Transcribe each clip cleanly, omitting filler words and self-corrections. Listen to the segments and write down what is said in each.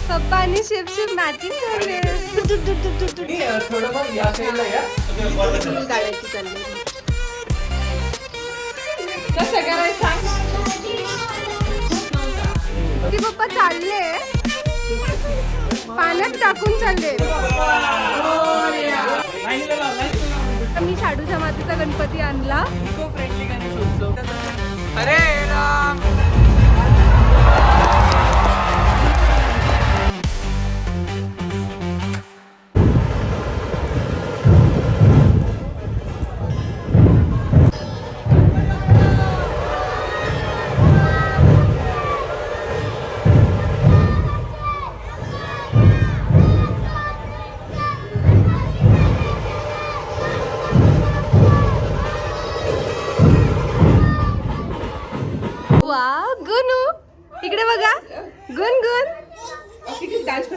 पप्पा आणि ship matching झाले. थोडं मग या साईडला या. काढायची चालली. कसं करायचं सांग. ती पप्पा चालले पाण्यात टाकून चालले. मी शाडूच्या मातीचा गणपती आणला. Eco friendly Ganesh. अरे राम. गुनू इकडे बघा. गुन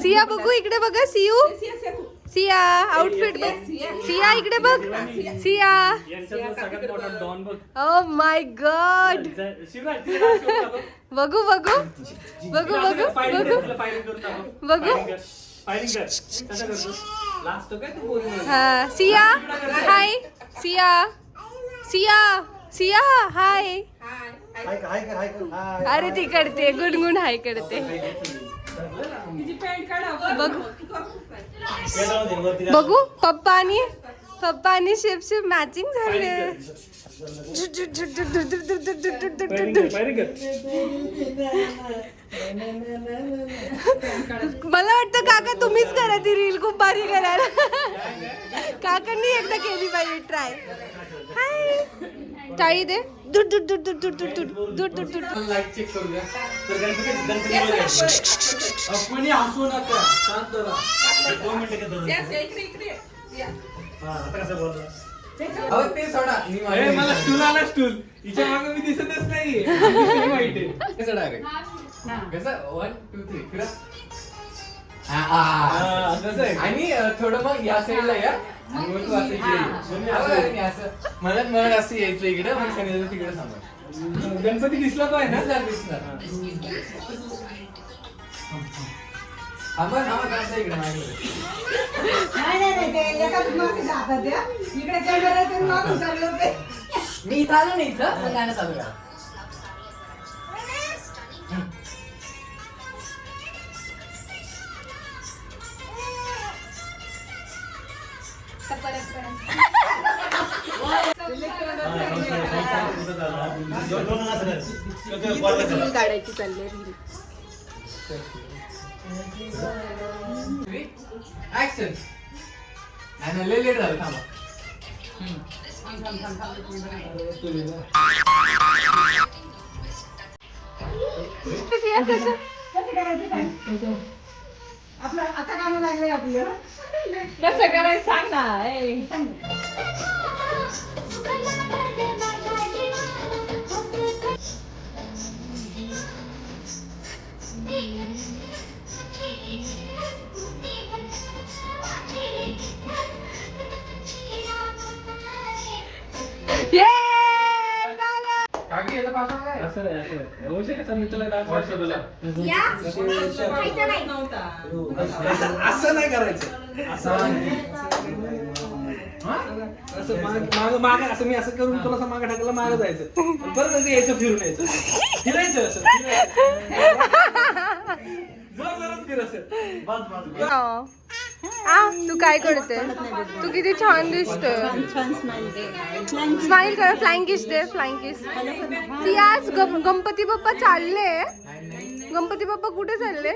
सिया बघू इकडे बघा. सिया आउटफिट बघ. सिया इकडे बघ. सिया ओ माय गॉड. बघू बघू बघू बघू बघू बघू. हा सिया हाय. सिया सिया सिया हाय. अरे ती करते गुणगुण हाय करते. बघू बघू पप्पा आणि शिप मॅचिंग झाले. मला वाटतं काका तुम्हीच करा ती रील. खूप भारी करायला. काकांनी एकदा केली पाहिजे ट्राय. हाय टाळी दे. दूर दूर दूर दूर दूर दूर दूर दूर दूर दूर. लाईट चेक करूया. तर गणपती आपण हसू नका. शांत राहा. 2 मिनिटं आता कसं बोलतो. अहो ते सोडा. मला स्टूल आला. स्टूल हिच्या मागे मी दिसतच नाही. वाईट आहे कसं डायरेक्ट कसं 1 2 3 फिरा. आणि थोडं मग या साईडला या. आणि मग तू असं इकडे असं म्हणत असं यायचं इकडे. मग सगळं तिकडे थांबा. गणपती दिसला पाहिजे ना. दिसणार इकडे मी इथं आलो नाही. इथं मग गाणं चालू करा. काढायची चालली. ऍक्शन. नाही लय लेट झालं. थांबा. आपलं आता कामं लागले आपलं. कसं करायचं सांग ना. असं नाही करायचं. असं माग असं मी असं करून थोडासा मागे टाकलं. मागे जायचं. परत नंतर यायचं. फिरून यायचं. फिरायचं असं. तू काय करते. तू किती छान दिसतोय. स्माइल कर. फ्लाइंग किस दे. Flying kiss. आज गणपती बाप्पा चालले. गणपती बाप्पा कुठे चालले.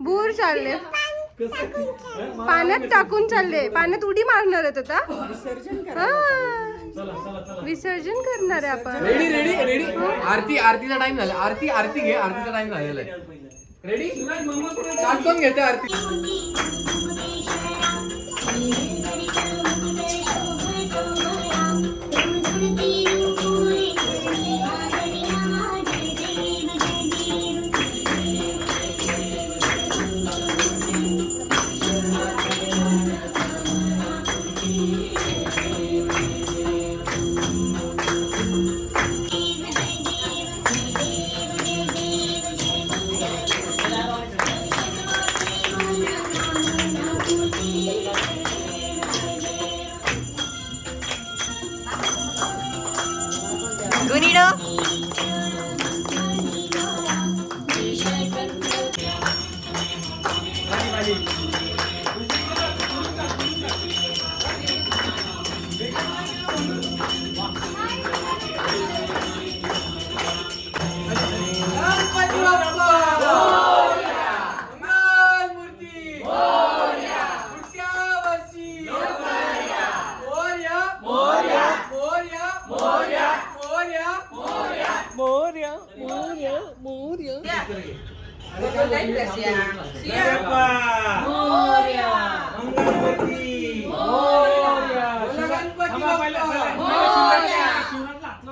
भूर चालले. पाण्यात टाकून चालले. पाण्यात उडी मारणार आहेत आता. विसर्जन करणार आहे आपण. Ready ready ready. आरतीचा टाइम झाला. आरती घे. आरतीचा टाइम झालेला आहे. रेडी स्टार्ट करून घेते आरती.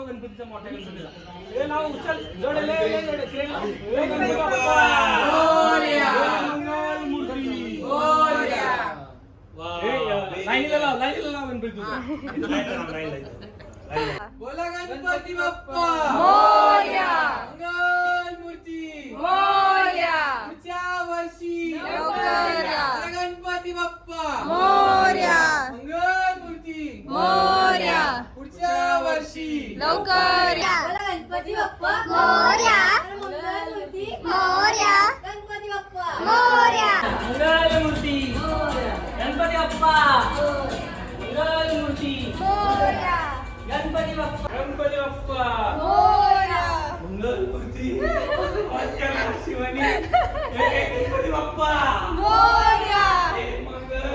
गणपतीचा मोठ्या गणपतीला हे नाव उचल जोड ले क्रेन गणपती बाप्पा मंगल मूर्ती लाईनीला लाव गणपती तुझा बोला गणपती बाप्पा मोरया. मंगल मूर्ती मोरया. पुढच्या वर्षी लवकर या. बोला गणपती बाप्पा मोरया. मंगल मूर्ती मोरया. पुढच्या वर्षी लवकर या. गणपती बाप्पा मोरया. मंगलमूर्ती मोरया. गणपती बाप्पा मोरया. मंगल मूर्ती गणपती बाप्पा मंगल मूर्ती मोरया. गणपती बाप्पा मोरया. मंगल मूर्ती शिवानी गणपती बाप्पा मोरया. मंगल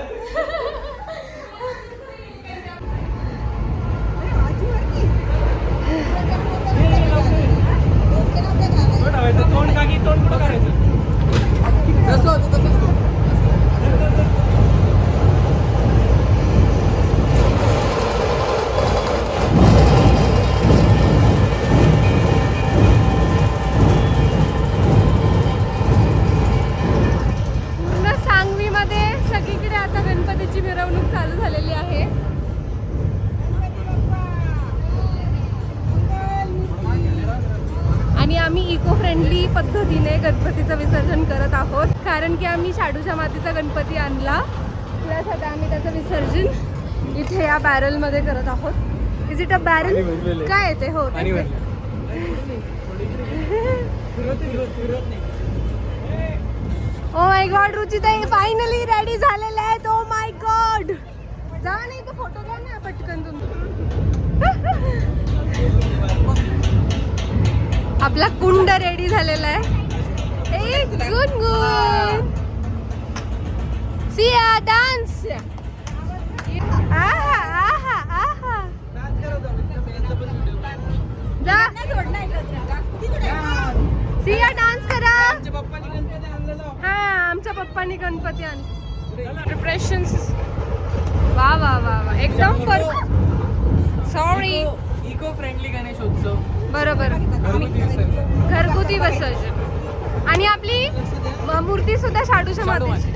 तोंड काकी तोंड कुठं करायचं जसं होतं तसंच. पूर्ण सांगवीमध्ये सगळीकडे आता गणपतीची मिरवणूक चालू झालेली आहे. आणि आम्ही इको फ्रेंडली पद्धतीने गणपतीचं विसर्जन करत आहोत, कारण की आम्ही शाडूच्या मातीचा गणपती आणला, प्लस आता आम्ही त्याचं विसर्जन इथे या बॅरलमध्ये करत आहोत. Is it a barrel? काय येते? हो ओ माय गॉड, रुचिताई फायनली रेडी झालेले आहेत. ओ माय गॉड, जा नाही तर फोटो घ्या ना पटकन तुम्ही. आपला कुंड रेडी झालेला आहे. एक गुणगुण सिया डान्स. आहा आहा आहा, जा सिया डान्स करा. हा, आमच्या पप्पांनी गणपती आणला. प्रिपरेशन्स वा वा वा वा, एकदम perfect. Sorry, eco friendly Ganeshotsav. बरोबर, घरगुती विसर्जन. घरगुती विसर्जन. आणि आपली मूर्ती सुद्धा शाडूच्या मातीची.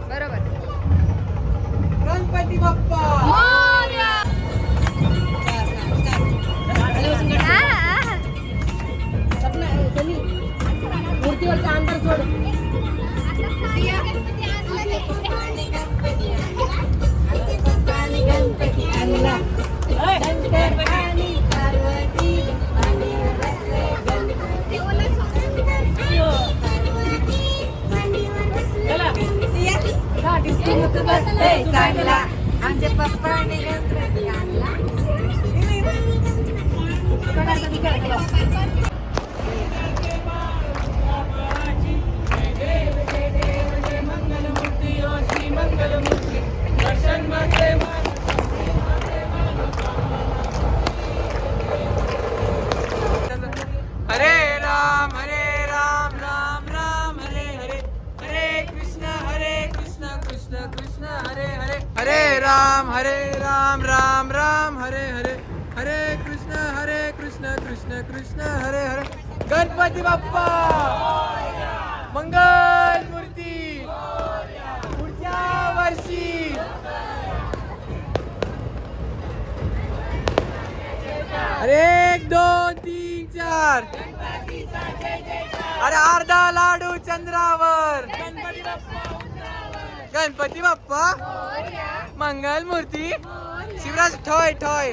बरोबर. गणपती बाप्पा मोरया. मूर्तीवरचा अंतर सोड. गणपती आणला. शंकर आणि पार्वती मांडीवर बसले गणपती. बसले चांगला. आमच्या पप्पाने गणपती आणला. हरे राम राम राम हरे हरे, हरे कृष्ण कृष्ण कृष्ण हरे हरे, हरे राम राम राम हरे हरे, हरे कृष्ण कृष्ण कृष्ण हरे हरे. गणपती बाप्पा मंगल मूर्ती पुढच्या वर्षी. अरे 1 2 3 4. अरे अर्धा लाडू चंद्रावर. गणपती बाप्पा मंगल मूर्ती. शिवराज ठोय ठोय.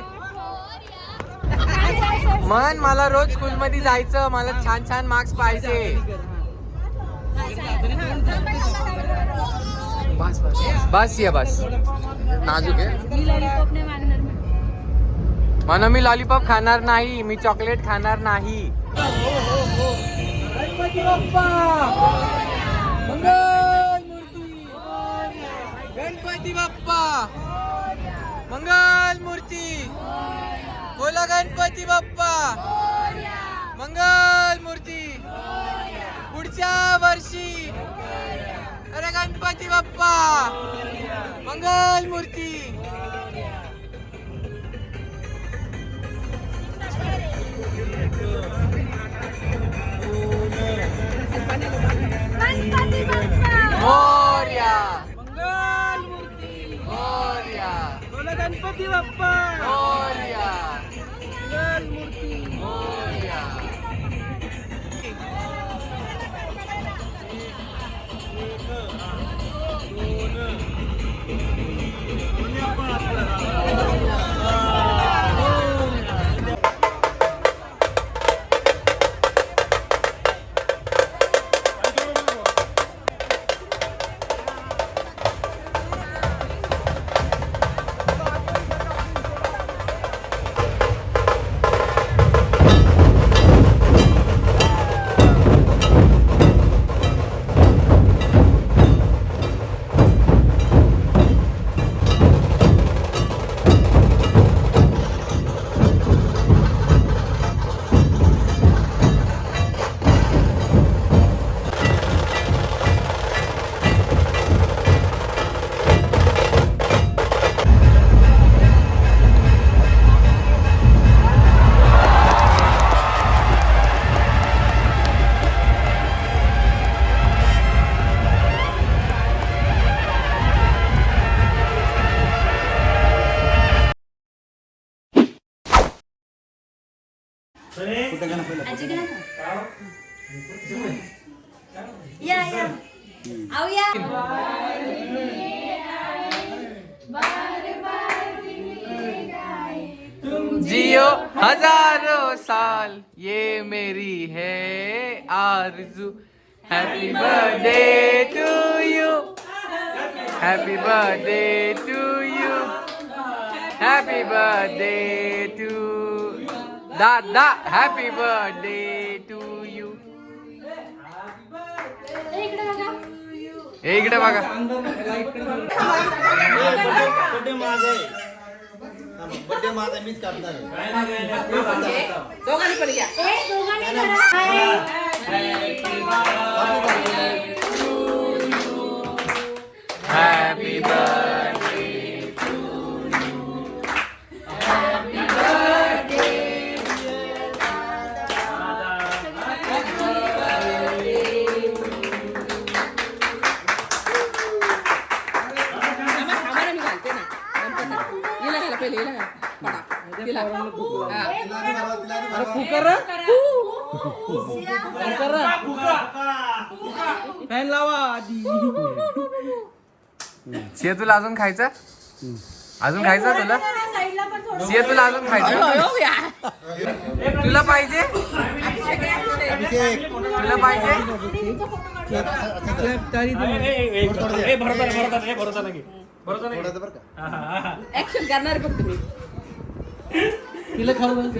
मन, मला रोज स्कूल मध्ये जायचं, मला छान छान मार्क्स पाहिजे. बस बस बस ये बस. नाजूक आहे म्हणून मी लॉलीपॉप खाणार नाही, मी चॉकलेट खाणार नाही. गणपती बाप्पा मंगल मूर्ती. गणपती बाप्पा मंगल मूर्ती. बोला गणपती बाप्पा मंगल मूर्ती पुढच्या वर्षी. मंगल मूर्ती. गणपती बाप्पा मोरया. मंगल मूर्ती मोरया. बोला गणपती बाप्पा मोरया. मंगल मूर्ती मोरया. या या आऊ या जियो हजारों साल ये मेरी है आरज़ू. Happy birthday to you. Happy birthday to you. Happy birthday to दादा. Happy birthday to you. इकडे बघा. बर्थडे माझा आहे बर्थडे माझा मीच करणार आहे. दोघांनी पण या Happy birthday. आम्हाला मी घालते ना हिला घाला पहिले हिला घाला पडा तिला फॅन लावा आधी. सिया तुला अजून खायचं? अजून खायचं तुला? सिया तुला अजून खायचं? तुला पाहिजे? तुला पाहिजे? ऍक्शन करणार फक्त मी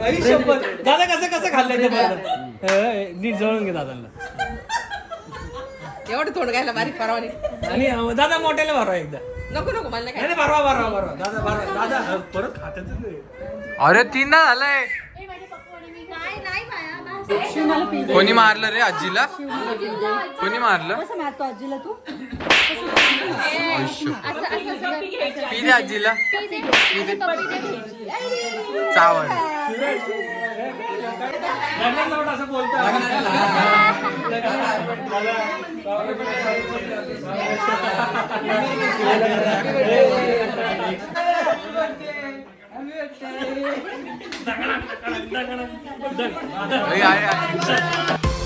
आई शपथ. दादा कसं खाल्लंय ते बरोबर नीट जळून घे दादांना. एवढं थोडं घ्यायला बारीक परवानी आणि दादा मोठ्याला भरवा एकदा. नको नको मला काय नाही भरवा दादा भरवा दादा परत खात्यात. अरे तीनदा झालंय. कोणी मारलं रे आजीला? कोणी मारलं? मारतो आजीला तू आयुष्य. पी दे आजीला. पी दे. चावल. असं बोलतो. अरे, अरे, अरे.